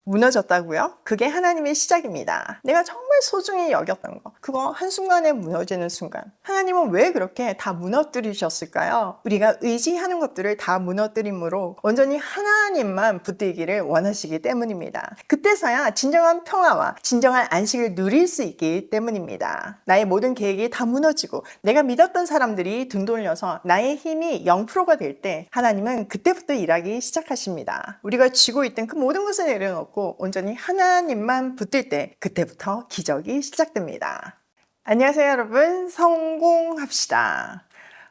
무너졌다고요? 그게 하나님의 시작입니다. 내가 정말 소중히 여겼던 거, 그거 한순간에 무너지는 순간, 하나님은 왜 그렇게 다 무너뜨리셨을까요? 우리가 의지하는 것들을 다 무너뜨림으로 온전히 하나님만 붙들기를 원하시기 때문입니다. 그때서야 진정한 평화와 진정한 안식을 누릴 수 있기 때문입니다. 나의 모든 계획이 다 무너지고 내가 믿었던 사람들이 등 돌려서 나의 힘이 0%가 될 때 하나님은 그때부터 일하기 시작하십니다. 우리가 쥐고 있던 그 모든 것을 내려놓고 온전히 하나님만 붙들 때 그때부터 기적이 시작됩니다. 안녕하세요 여러분, 성공합시다.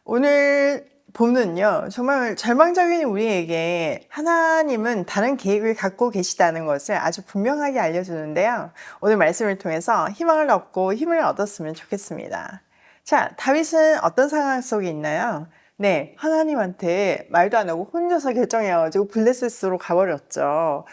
오늘 본문은요, 정말 절망적인 우리에게 하나님은 다른 계획을 갖고 계시다는 것을 아주 분명하게 알려주는데요. 오늘 말씀을 통해서 희망을 얻고 힘을 얻었으면 좋겠습니다. 자, 다윗은 어떤 상황 속에 있나요? 네, 하나님한테 말도 안 하고 혼자서 결정해가지고 블레셋으로 가버렸죠.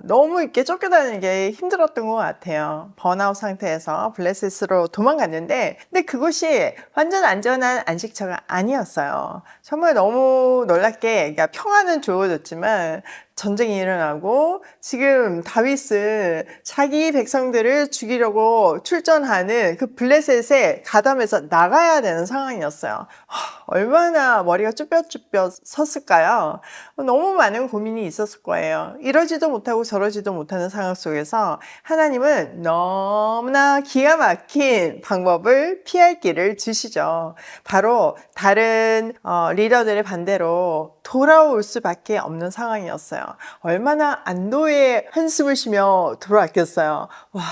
너무 이렇게 쫓겨다니는 게 힘들었던 것 같아요. 번아웃 상태에서 블레셋으로 도망갔는데, 근데 그곳이 완전 안전한 안식처가 아니었어요. 정말 너무 놀랍게, 그러니까 평화는 주어졌지만 전쟁이 일어나고 지금 다윗은 자기 백성들을 죽이려고 출전하는 그 블레셋에 가담해서 나가야 되는 상황이었어요. 얼마나 머리가 쭈뼛쭈뼛 섰을까요? 너무 많은 고민이 있었을 거예요. 이러지도 못하고 저러지도 못하는 상황 속에서 하나님은 너무나 기가 막힌 방법을 피할 길을 주시죠. 바로 다른 리더들의 반대로 돌아올 수밖에 없는 상황이었어요. 얼마나 안도의 한숨을 쉬며 돌아왔겠어요. 와,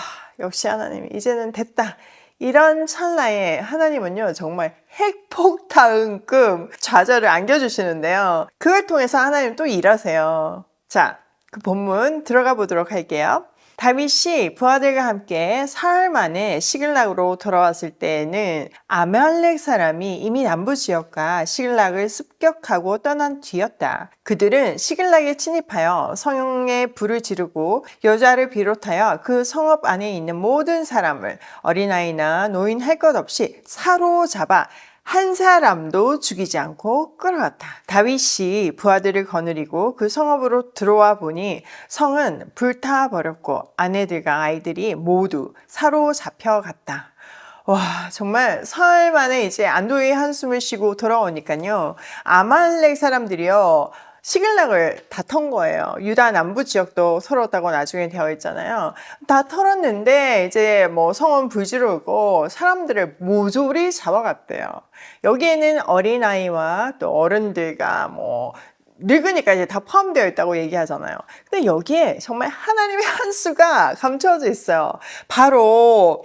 역시 하나님, 이제는 됐다. 이런 찰나에 하나님은요, 정말 핵폭탄급 좌절을 안겨주시는데요. 그걸 통해서 하나님 또 일하세요. 자, 그 본문 들어가 보도록 할게요. 다윗이 부하들과 함께 사흘 만에 시글락으로 돌아왔을 때에는 아말렉 사람이 이미 남부 지역과 시글락을 습격하고 떠난 뒤였다. 그들은 시글락에 침입하여 성에 불을 지르고 여자를 비롯하여 그 성읍 안에 있는 모든 사람을 어린아이나 노인 할 것 없이 사로잡아 한 사람도 죽이지 않고 끌어갔다. 다윗이 부하들을 거느리고 그 성읍으로 들어와 보니 성은 불타버렸고 아내들과 아이들이 모두 사로잡혀갔다. 와, 정말 사흘 만에 이제 안도의 한숨을 쉬고 돌아오니까요, 아말렉 사람들이요, 시글락을 다 턴 거예요. 유다 남부 지역도 털었다고 나중에 되어 있잖아요. 다 털었는데 이제 뭐 성은 불지르고 사람들을 모조리 잡아갔대요. 여기에는 어린아이와 또 어른들과 뭐 늙으니까 이제 다 포함되어 있다고 얘기하잖아요. 근데 여기에 정말 하나님의 한 수가 감춰져 있어요. 바로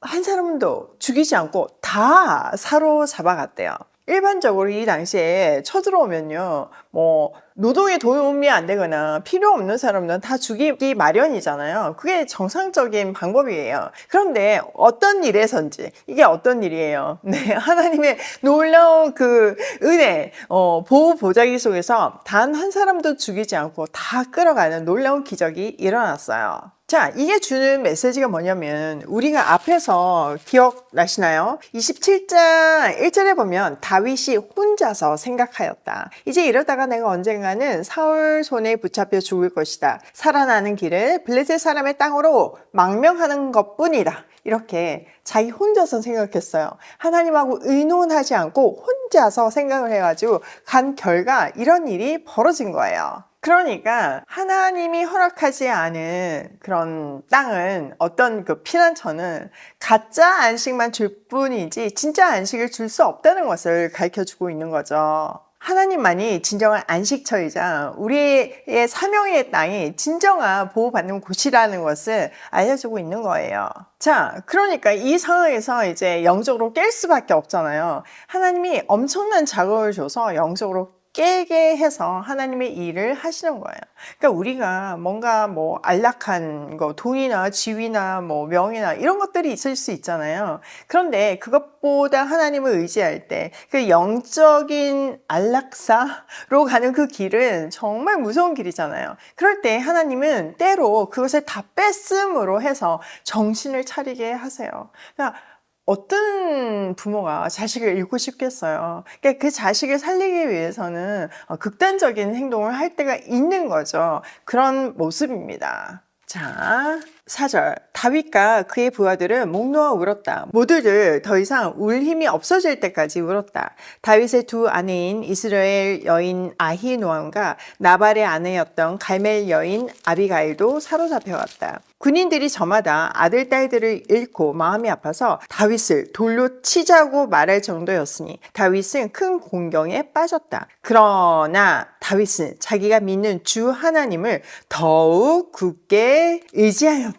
한 사람도 죽이지 않고 다 사로잡아갔대요. 일반적으로 이 당시에 쳐들어오면요, 뭐 노동에 도움이 안 되거나 필요 없는 사람은 다 죽이기 마련이잖아요. 그게 정상적인 방법이에요. 그런데 어떤 일에선지, 이게 어떤 일이에요? 네, 하나님의 놀라운 그 은혜, 보호 보자기 속에서 단 한 사람도 죽이지 않고 다 끌어가는 놀라운 기적이 일어났어요. 자, 이게 주는 메시지가 뭐냐면, 우리가 앞에서 기억나시나요? 27장 1절에 보면 다윗이 혼자서 생각하였다. 이제 이러다가 내가 언젠가는 사울 손에 붙잡혀 죽을 것이다. 살아나는 길을 블레셋 사람의 땅으로 망명하는 것뿐이다. 이렇게 자기 혼자서 생각했어요. 하나님하고 의논하지 않고 혼자서 생각을 해가지고 간 결과 이런 일이 벌어진 거예요. 그러니까 하나님이 허락하지 않은 그런 땅은, 어떤 그 피난처는 가짜 안식만 줄 뿐이지 진짜 안식을 줄 수 없다는 것을 가르쳐주고 있는 거죠. 하나님만이 진정한 안식처이자 우리의 사명의 땅이 진정한 보호받는 곳이라는 것을 알려주고 있는 거예요. 자, 그러니까 이 상황에서 이제 영적으로 깰 수밖에 없잖아요. 하나님이 엄청난 자극을 줘서 영적으로 깨게 해서 하나님의 일을 하시는 거예요. 그러니까 우리가 뭔가 뭐 안락한 거, 돈이나 지위나 뭐 명예나 이런 것들이 있을 수 있잖아요. 그런데 그것보다 하나님을 의지할 때 그 영적인 안락사로 가는 그 길은 정말 무서운 길이잖아요. 그럴 때 하나님은 때로 그것을 다 뺐음으로 해서 정신을 차리게 하세요. 그러니까 어떤 부모가 자식을 잃고 싶겠어요. 그러니까 그 자식을 살리기 위해서는 극단적인 행동을 할 때가 있는 거죠. 그런 모습입니다. 자, 4절. 다윗과 그의 부하들은 목 놓아 울었다. 모두들 더 이상 울 힘이 없어질 때까지 울었다. 다윗의 두 아내인 이스라엘 여인 아히노암과 나발의 아내였던 갈멜 여인 아비가일도 사로잡혀갔다. 군인들이 저마다 아들, 딸들을 잃고 마음이 아파서 다윗을 돌로 치자고 말할 정도였으니 다윗은 큰 공경에 빠졌다. 그러나 다윗은 자기가 믿는 주 하나님을 더욱 굳게 의지하였다.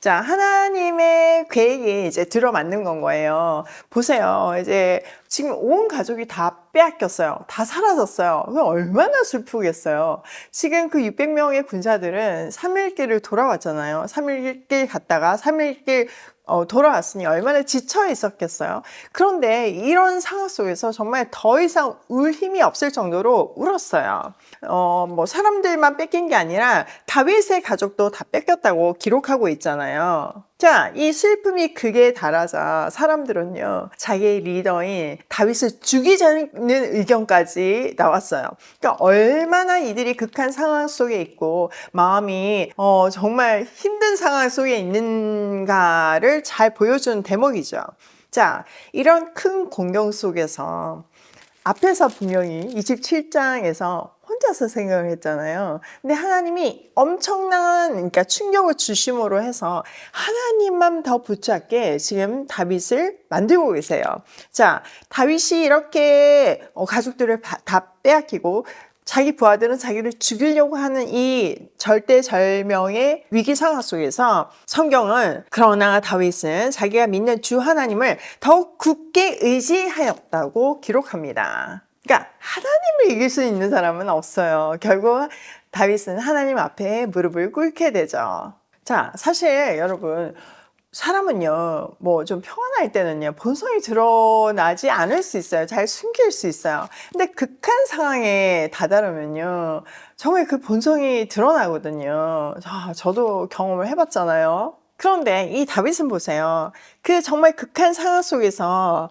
자, 하나님의 계획이 이제 들어맞는 건 거예요. 보세요. 이제 지금 온 가족이 다 빼앗겼어요. 다 사라졌어요. 그럼 얼마나 슬프겠어요. 지금 그 600명의 군사들은 3일길을 돌아왔잖아요. 3일길 갔다가 3일길 돌아왔으니 얼마나 지쳐 있었겠어요. 그런데 이런 상황 속에서 정말 더 이상 울 힘이 없을 정도로 울었어요. 뭐 사람들만 뺏긴 게 아니라 다윗의 가족도 다 뺏겼다고 기록하고 있잖아요. 자, 이 슬픔이 극에 달하자 사람들은요, 자기의 리더인 다윗을 죽이자는 의견까지 나왔어요. 그러니까 얼마나 이들이 극한 상황 속에 있고 마음이 정말 힘든 상황 속에 있는가를 잘 보여주는 대목이죠. 자, 이런 큰 공경 속에서 앞에서 분명히 27장에서 혼자서 생각을 했잖아요. 근데 하나님이 엄청난 그러니까 충격을 주심으로 해서 하나님만 더 붙잡게 지금 다윗을 만들고 계세요. 자, 다윗이 이렇게 가족들을 다 빼앗기고 자기 부하들은 자기를 죽이려고 하는 이 절대절명의 위기 상황 속에서 성경은 그러나 다윗은 자기가 믿는 주 하나님을 더욱 굳게 의지하였다고 기록합니다. 그러니까 하나님을 이길 수 있는 사람은 없어요. 결국 다윗은 하나님 앞에 무릎을 꿇게 되죠. 자, 사실 여러분 사람은요, 뭐 좀 평안할 때는요, 본성이 드러나지 않을 수 있어요. 잘 숨길 수 있어요. 근데 극한 상황에 다다르면요, 정말 그 본성이 드러나거든요. 자, 저도 경험을 해봤잖아요. 그런데 이 다윗은 보세요. 그 정말 극한 상황 속에서,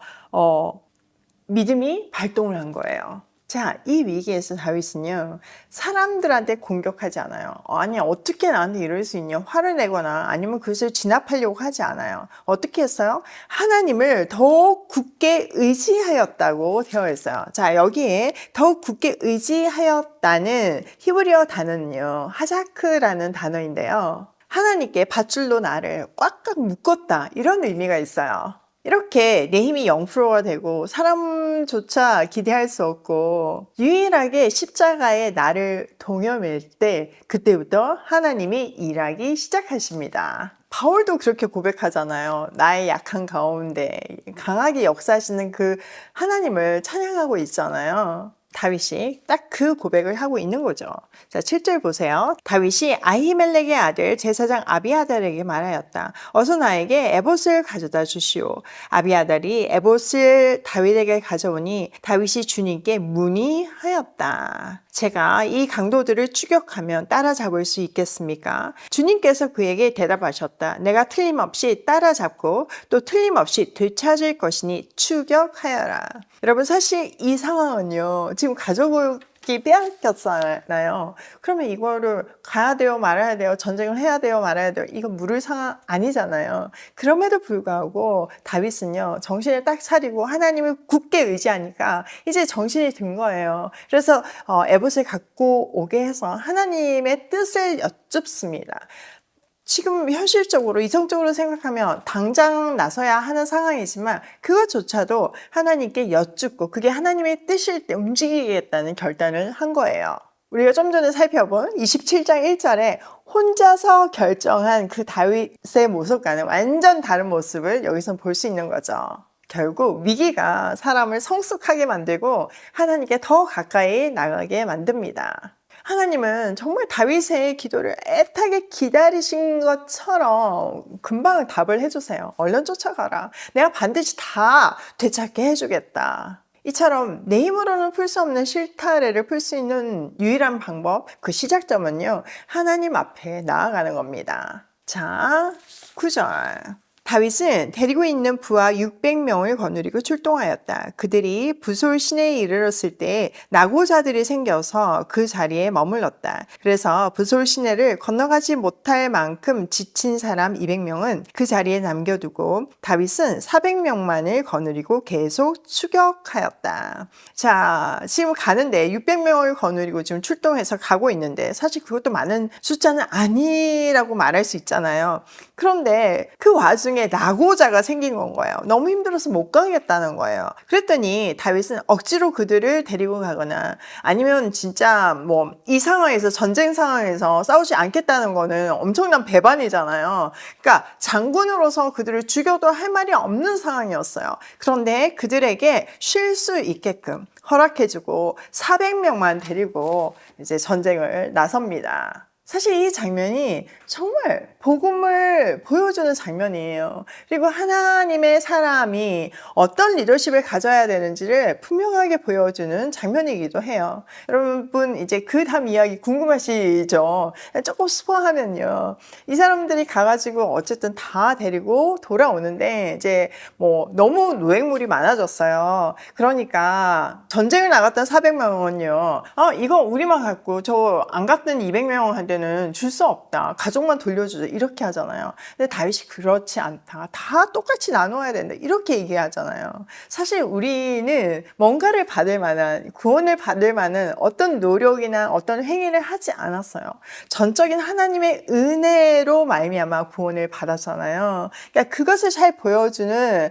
믿음이 발동을 한 거예요. 자, 이 위기에서 다윗은요, 사람들한테 공격하지 않아요. 아니, 어떻게 나한테 이럴 수 있냐? 화를 내거나 아니면 그것을 진압하려고 하지 않아요. 어떻게 했어요? 하나님을 더욱 굳게 의지하였다고 되어 있어요. 자, 여기에 더욱 굳게 의지하였다는 히브리어 단어는요, 하자크라는 단어인데요. 하나님께 밧줄로 나를 꽉꽉 묶었다. 이런 의미가 있어요. 이렇게 내 힘이 0%가 되고 사람조차 기대할 수 없고 유일하게 십자가에 나를 동여맬 때 그때부터 하나님이 일하기 시작하십니다. 바울도 그렇게 고백하잖아요. 나의 약한 가운데 강하게 역사하시는 그 하나님을 찬양하고 있잖아요. 다윗이 딱 그 고백을 하고 있는 거죠. 자, 7절 보세요. 다윗이 아히멜렉의 아들 제사장 아비아달에게 말하였다. 어서 나에게 에봇을 가져다 주시오. 아비아달이 에봇을 다윗에게 가져오니 다윗이 주님께 문의하였다. 제가 이 강도들을 추격하면 따라잡을 수 있겠습니까? 주님께서 그에게 대답하셨다. 내가 틀림없이 따라잡고 또 틀림없이 되찾을 것이니 추격하여라. 여러분, 사실 이 상황은요, 지금 가족이 빼앗겼잖아요. 그러면 이거를 가야 돼요, 말아야 돼요, 전쟁을 해야 돼요, 말아야 돼요. 이건 물을 상황 아니잖아요. 그럼에도 불구하고 다윗은요, 정신을 딱 차리고 하나님을 굳게 의지하니까 이제 정신이 든 거예요. 그래서 에봇을 갖고 오게 해서 하나님의 뜻을 여쭙습니다. 지금 현실적으로 이성적으로 생각하면 당장 나서야 하는 상황이지만 그것조차도 하나님께 여쭙고 그게 하나님의 뜻일 때 움직이겠다는 결단을 한 거예요. 우리가 좀 전에 살펴본 27장 1절에 혼자서 결정한 그 다윗의 모습과는 완전 다른 모습을 여기서 볼 수 있는 거죠. 결국 위기가 사람을 성숙하게 만들고 하나님께 더 가까이 나가게 만듭니다. 하나님은 정말 다윗의 기도를 애타게 기다리신 것처럼 금방 답을 해주세요. 얼른 쫓아가라. 내가 반드시 다 되찾게 해주겠다. 이처럼 내 힘으로는 풀 수 없는 실타래를 풀 수 있는 유일한 방법, 그 시작점은요, 하나님 앞에 나아가는 겁니다. 자, 9절. 다윗은 데리고 있는 부하 600명을 거느리고 출동하였다. 그들이 부솔 시내에 이르렀을 때 낙오자들이 생겨서 그 자리에 머물렀다. 그래서 부솔 시내를 건너가지 못할 만큼 지친 사람 200명은 그 자리에 남겨두고 다윗은 400명만을 거느리고 계속 추격하였다. 자, 지금 가는데 600명을 거느리고 지금 출동해서 가고 있는데 사실 그것도 많은 숫자는 아니라고 말할 수 있잖아요. 그런데 그 와중에 낙오자가 생긴 건 거예요. 너무 힘들어서 못 가겠다는 거예요. 그랬더니 다윗은 억지로 그들을 데리고 가거나 아니면 진짜 뭐 이 상황에서 전쟁 상황에서 싸우지 않겠다는 거는 엄청난 배반이잖아요. 그러니까 장군으로서 그들을 죽여도 할 말이 없는 상황이었어요. 그런데 그들에게 쉴 수 있게끔 허락해주고 400명만 데리고 이제 전쟁을 나섭니다. 사실 이 장면이 정말 복음을 보여주는 장면이에요. 그리고 하나님의 사람이 어떤 리더십을 가져야 되는지를 분명하게 보여주는 장면이기도 해요. 여러분 이제 그 다음 이야기 궁금하시죠? 조금 스포하면요. 이 사람들이 가가지고 어쨌든 다 데리고 돌아오는데 이제 뭐 너무 노획물이 많아졌어요. 그러니까 전쟁을 나갔던 400명은요. 이거 우리만 갖고 저 안 갔던 200명한테 줄 수 없다. 가족만 돌려주자. 이렇게 하잖아요. 근데 다윗이 그렇지 않다. 다 똑같이 나눠야 된다. 이렇게 얘기하잖아요. 사실 우리는 뭔가를 받을 만한, 구원을 받을 만한 어떤 노력이나 어떤 행위를 하지 않았어요. 전적인 하나님의 은혜로 말미암아 구원을 받았잖아요. 그러니까 그것을 잘 보여주는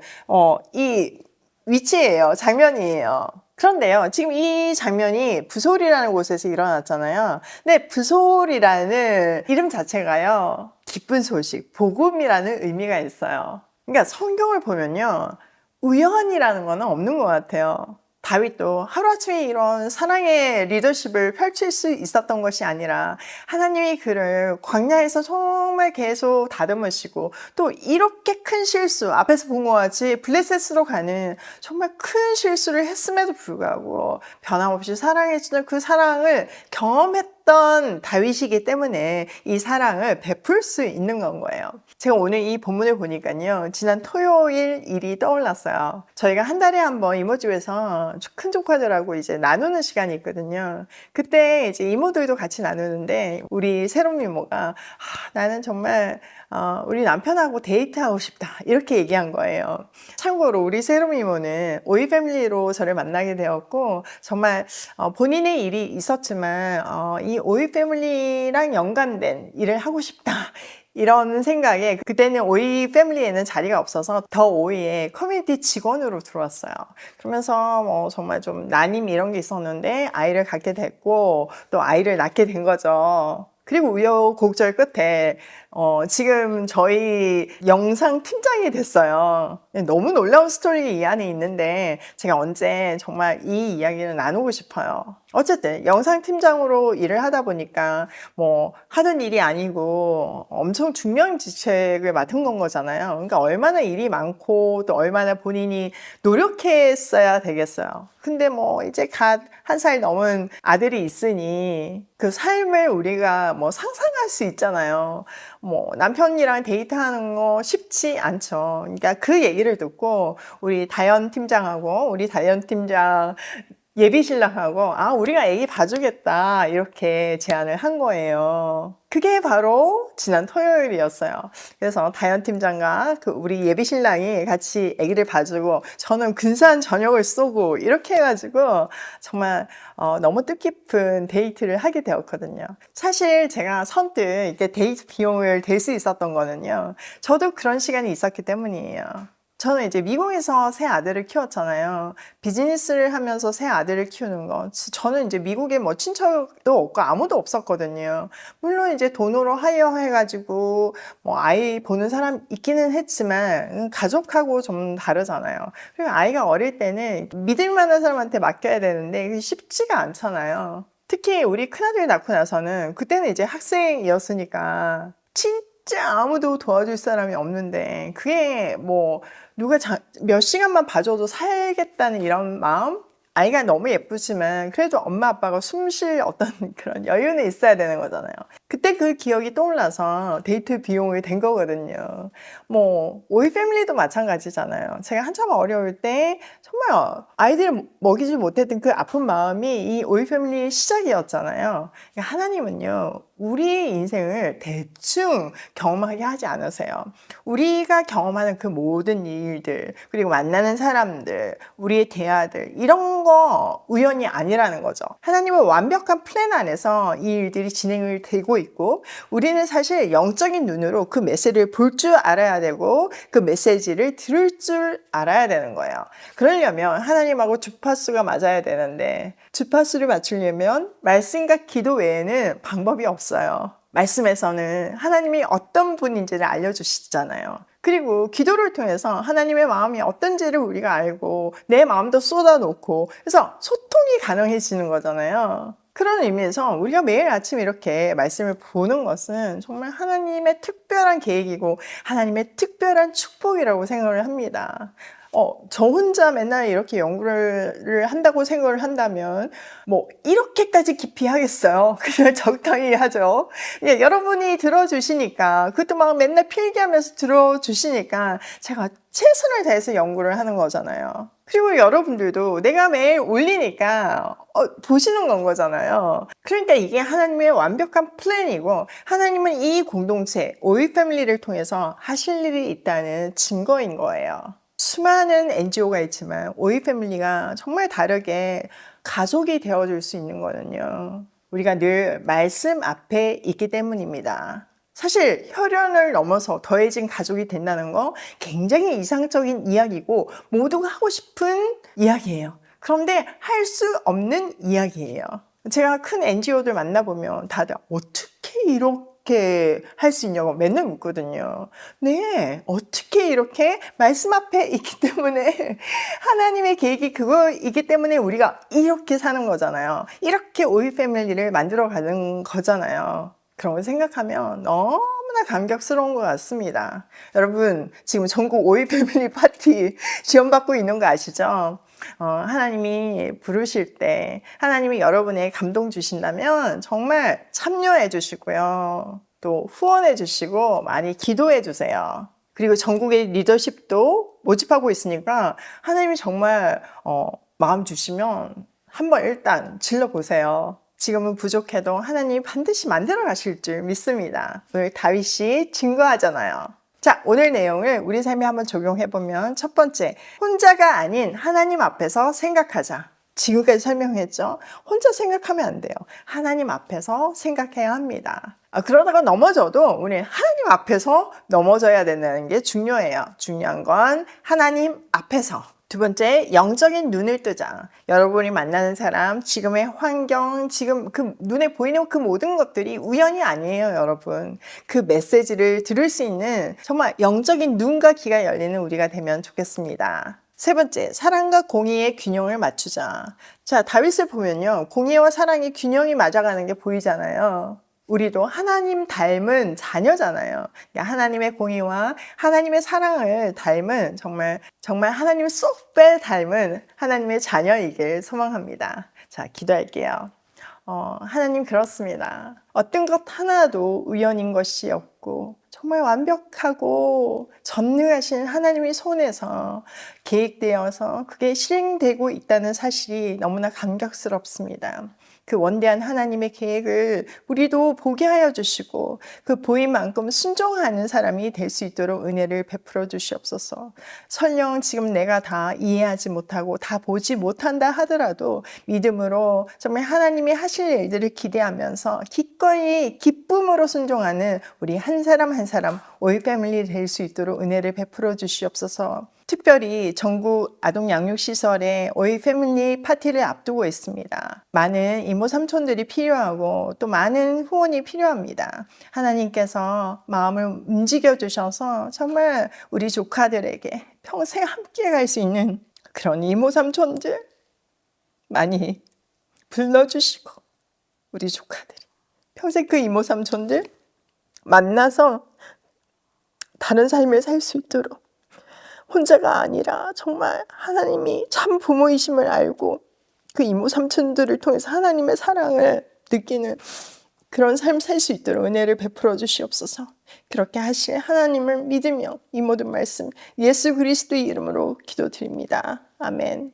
이 위치예요. 장면이에요. 그런데요, 지금 이 장면이 부솔이라는 곳에서 일어났잖아요. 근데 부솔이라는 이름 자체가요, 기쁜 소식, 복음이라는 의미가 있어요. 그러니까 성경을 보면요, 우연이라는 거는 없는 것 같아요. 다윗도 하루아침에 이런 사랑의 리더십을 펼칠 수 있었던 것이 아니라 하나님이 그를 광야에서 정말 계속 다듬으시고 또 이렇게 큰 실수, 앞에서 본 것 같이 블레셋으로 가는 정말 큰 실수를 했음에도 불구하고 변함없이 사랑해주는 그 사랑을 경험했던 다윗이기 때문에 이 사랑을 베풀 수 있는 건 거예요. 제가 오늘 이 본문을 보니까요, 지난 토요일 일이 떠올랐어요. 저희가 한 달에 한 번 이모집에서 큰 조카들하고 이제 나누는 시간이 있거든요. 그때 이제 이모들도 같이 나누는데 우리 새롬 이모가 나는 정말 우리 남편하고 데이트하고 싶다 이렇게 얘기한 거예요. 참고로 우리 새롬 이모는 오이 패밀리로 저를 만나게 되었고 정말 본인의 일이 있었지만 이 오이 패밀리랑 연관된 일을 하고 싶다 이런 생각에 그때는 오이 패밀리에는 자리가 없어서 더 오이의 커뮤니티 직원으로 들어왔어요. 그러면서 뭐 정말 좀 난임 이런 게 있었는데 아이를 갖게 됐고 또 아이를 낳게 된 거죠. 그리고 우여곡절 끝에 지금 저희 영상 팀장이 됐어요. 너무 놀라운 스토리 이 안에 있는데 제가 언제 정말 이 이야기를 나누고 싶어요. 어쨌든 영상 팀장으로 일을 하다 보니까 뭐 하던 일이 아니고 엄청 중명지책을 맡은 건 거잖아요. 그러니까 얼마나 일이 많고 또 얼마나 본인이 노력했어야 되겠어요. 근데 뭐 이제 갓 한 살 넘은 아들이 있으니 그 삶을 우리가 뭐 상상할 수 있잖아요. 뭐 남편이랑 데이트하는 거 쉽지 않죠. 그러니까 그 얘기를 듣고 우리 다현 팀장하고 우리 다현 팀장 예비신랑하고 우리가 애기 봐주겠다 이렇게 제안을 한 거예요. 그게 바로 지난 토요일이었어요. 그래서 다현 팀장과 그 우리 예비신랑이 같이 애기를 봐주고 저는 근사한 저녁을 쏘고 이렇게 해가지고 정말 너무 뜻깊은 데이트를 하게 되었거든요. 사실 제가 선뜻 이렇게 데이트 비용을 댈 수 있었던 거는요, 저도 그런 시간이 있었기 때문이에요. 저는 이제 미국에서 새 아들을 키웠잖아요. 비즈니스를 하면서 새 아들을 키우는 거. 저는 이제 미국에 뭐 친척도 없고 아무도 없었거든요. 물론 이제 돈으로 하이어해가지고 뭐 아이 보는 사람 있기는 했지만 가족하고 좀 다르잖아요. 그리고 아이가 어릴 때는 믿을 만한 사람한테 맡겨야 되는데 그게 쉽지가 않잖아요. 특히 우리 큰아들 낳고 나서는 그때는 이제 학생이었으니까 진짜 아무도 도와줄 사람이 없는데 그게 뭐 누가 몇 시간만 봐줘도 살겠다는 이런 마음? 아이가 너무 예쁘지만 그래도 엄마 아빠가 숨 쉴 어떤 그런 여유는 있어야 되는 거잖아요. 그때 그 기억이 떠올라서 데이트 비용을 댄 거거든요. 뭐 오이 패밀리도 마찬가지잖아요. 제가 한참 어려울 때 정말 아이들을 먹이지 못했던 그 아픈 마음이 이 오이 패밀리의 시작이었잖아요. 그러니까 하나님은요, 우리의 인생을 대충 경험하게 하지 않으세요. 우리가 경험하는 그 모든 일들, 그리고 만나는 사람들, 우리의 대화들, 이런 거 우연이 아니라는 거죠. 하나님은 완벽한 플랜 안에서 이 일들이 진행을 되고 있고, 우리는 사실 영적인 눈으로 그 메시지를 볼 줄 알아야 되고, 그 메시지를 들을 줄 알아야 되는 거예요. 그러려면 하나님하고 주파수가 맞아야 되는데, 주파수를 맞추려면 말씀과 기도 외에는 방법이 없어요. 말씀에서는 하나님이 어떤 분인지를 알려주시잖아요. 그리고 기도를 통해서 하나님의 마음이 어떤지를 우리가 알고 내 마음도 쏟아놓고, 그래서 소통이 가능해지는 거잖아요. 그런 의미에서 우리가 매일 아침 이렇게 말씀을 보는 것은 정말 하나님의 특별한 계획이고 하나님의 특별한 축복이라고 생각을 합니다. 저 혼자 맨날 이렇게 연구를 한다고 생각을 한다면 뭐 이렇게까지 깊이 하겠어요. 그냥 적당히 하죠. 예, 여러분이 들어주시니까, 그것도 막 맨날 필기하면서 들어주시니까 제가 최선을 다해서 연구를 하는 거잖아요. 그리고 여러분들도 내가 매일 올리니까 보시는 건 거잖아요. 그러니까 이게 하나님의 완벽한 플랜이고, 하나님은 이 공동체 오일 패밀리를 통해서 하실 일이 있다는 증거인 거예요. 수많은 NGO가 있지만 오이 패밀리가 정말 다르게 가족이 되어줄 수 있는 거는요, 우리가 늘 말씀 앞에 있기 때문입니다. 사실 혈연을 넘어서 더해진 가족이 된다는 거 굉장히 이상적인 이야기고 모두가 하고 싶은 이야기예요. 그런데 할 수 없는 이야기예요. 제가 큰 NGO들 만나보면 다들 어떻게 이렇게 할 수 있냐고 맨날 묻거든요. 네, 어떻게 이렇게 말씀 앞에 있기 때문에 하나님의 계획이 그거이기 때문에 우리가 이렇게 사는 거잖아요. 이렇게 오일 패밀리를 만들어 가는 거잖아요. 그런 걸 생각하면 너무나 감격스러운 것 같습니다. 여러분, 지금 전국 오일 패밀리 파티 지원받고 있는 거 아시죠? 하나님이 부르실 때, 하나님이 여러분에게 감동 주신다면 정말 참여해 주시고요. 또 후원해 주시고 많이 기도해 주세요. 그리고 전국의 리더십도 모집하고 있으니까 하나님이 정말 마음 주시면 한번 일단 질러보세요. 지금은 부족해도 하나님이 반드시 만들어 가실 줄 믿습니다. 오늘 다윗이 증거하잖아요. 자, 오늘 내용을 우리 삶에 한번 적용해보면, 첫 번째, 혼자가 아닌 하나님 앞에서 생각하자. 지금까지 설명했죠? 혼자 생각하면 안 돼요. 하나님 앞에서 생각해야 합니다. 그러다가 넘어져도 우리 하나님 앞에서 넘어져야 된다는 게 중요해요. 중요한 건 하나님 앞에서. 두 번째, 영적인 눈을 뜨자. 여러분이 만나는 사람, 지금의 환경, 지금 그 눈에 보이는 그 모든 것들이 우연이 아니에요, 여러분. 그 메시지를 들을 수 있는 정말 영적인 눈과 귀가 열리는 우리가 되면 좋겠습니다. 세 번째, 사랑과 공의의 균형을 맞추자. 자, 다윗을 보면요, 공의와 사랑의 균형이 맞아가는 게 보이잖아요. 우리도 하나님 닮은 자녀잖아요. 하나님의 공의와 하나님의 사랑을 닮은, 정말 하나님 쏙 빼 닮은 하나님의 자녀이길 소망합니다. 자, 기도할게요. 하나님, 그렇습니다. 어떤 것 하나도 우연인 것이 없고 정말 완벽하고 전능하신 하나님의 손에서 계획되어서 그게 실행되고 있다는 사실이 너무나 감격스럽습니다. 그 원대한 하나님의 계획을 우리도 보게 하여 주시고 그 보인 만큼 순종하는 사람이 될 수 있도록 은혜를 베풀어 주시옵소서. 설령 지금 내가 다 이해하지 못하고 다 보지 못한다 하더라도 믿음으로 정말 하나님이 하실 일들을 기대하면서 기꺼이 기쁨으로 순종하는 우리 한 사람 한 사람 오일 패밀리 될 수 있도록 은혜를 베풀어 주시옵소서. 특별히 전국 아동 양육시설에 오일 패밀리 파티를 앞두고 있습니다. 많은 이모 삼촌들이 필요하고 또 많은 후원이 필요합니다. 하나님께서 마음을 움직여 주셔서 정말 우리 조카들에게 평생 함께 갈 수 있는 그런 이모 삼촌들 많이 불러주시고, 우리 조카들이 평생 그 이모 삼촌들 만나서 다른 삶을 살 수 있도록, 혼자가 아니라 정말 하나님이 참 부모이심을 알고 그 이모 삼촌들을 통해서 하나님의 사랑을 느끼는 그런 삶 살 수 있도록 은혜를 베풀어 주시옵소서. 그렇게 하실 하나님을 믿으며 이 모든 말씀 예수 그리스도의 이름으로 기도드립니다. 아멘.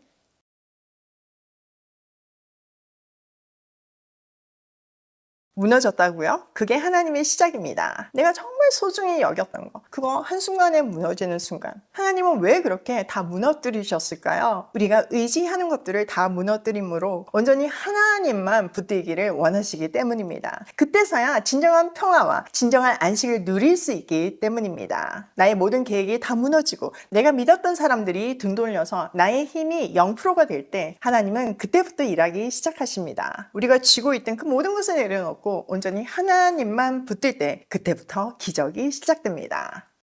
무너졌다고요? 그게 하나님의 시작입니다. 내가 정말 소중히 여겼던 거, 그거 한순간에 무너지는 순간 하나님은 왜 그렇게 다 무너뜨리셨을까요? 우리가 의지하는 것들을 다 무너뜨림으로 온전히 하나님만 붙들기를 원하시기 때문입니다. 그때서야 진정한 평화와 진정한 안식을 누릴 수 있기 때문입니다. 나의 모든 계획이 다 무너지고 내가 믿었던 사람들이 등 돌려서 나의 힘이 0%가 될 때 하나님은 그때부터 일하기 시작하십니다. 우리가 쥐고 있던 그 모든 것을 내려놓고 온전히 하나님만 붙들 때 그때부터 기적이 시작됩니다.